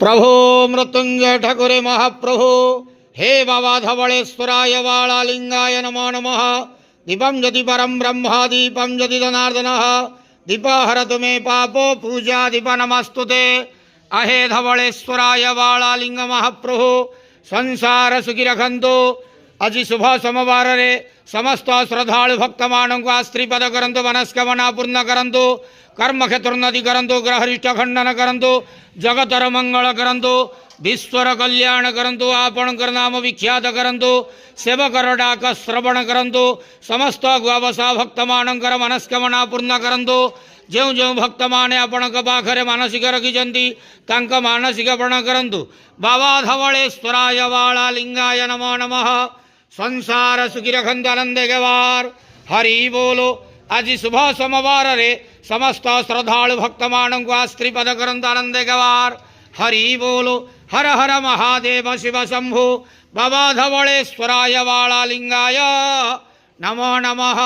प्रभो मृत्युंजय ठाकुरे महाप्रभो हे बाबा धवलेश्वराय वाळालिंगाय नमो नमः। दीपं यदि परं ब्रह्म दीपं यदि जनार्दनः दीप हरतु मे पापो पूजा दीप नमस्तुते। अहे धवलेश्वराय वाळालिंग महाप्रभु संसार सुखी रखंतु। आज शुभ सोमवार रे समस्त श्रद्धालु भक्त मानक स्त्रीपद करंतु मनस्कामना पूर्ण करंतु कर्म क्षेत्रोन्नति करंतु ग्रहरिष्ठ खंडन करंतु जगतर मंगल करंतु विश्वर कल्याण करंतु आपणकर नाम विख्यात करंतु सेवकर डाक श्रवण करंतु समस्त गुआवसा भक्त मानकर मनस्कामना पूर्ण करंतु। जो जो भक्त माने आपणक पाखरे मानसिक रखिछंती तांक मानसिक पूर्ण करंतु। बाबा धवलेश्वराय वाळालिंगाय नमो नमः। संसार सुखी रखंतु आनंदे गवार हरि बोलो। आज शुभ सोमवार रे समस्त श्रद्धालु भक्त मानक स्त्रीपद करंतु आनंदे गवार हरि बोलो। हर हर महादेव शिव शंभु बाबा धवलेश्वराय वाळालिंगाय नमो नमः।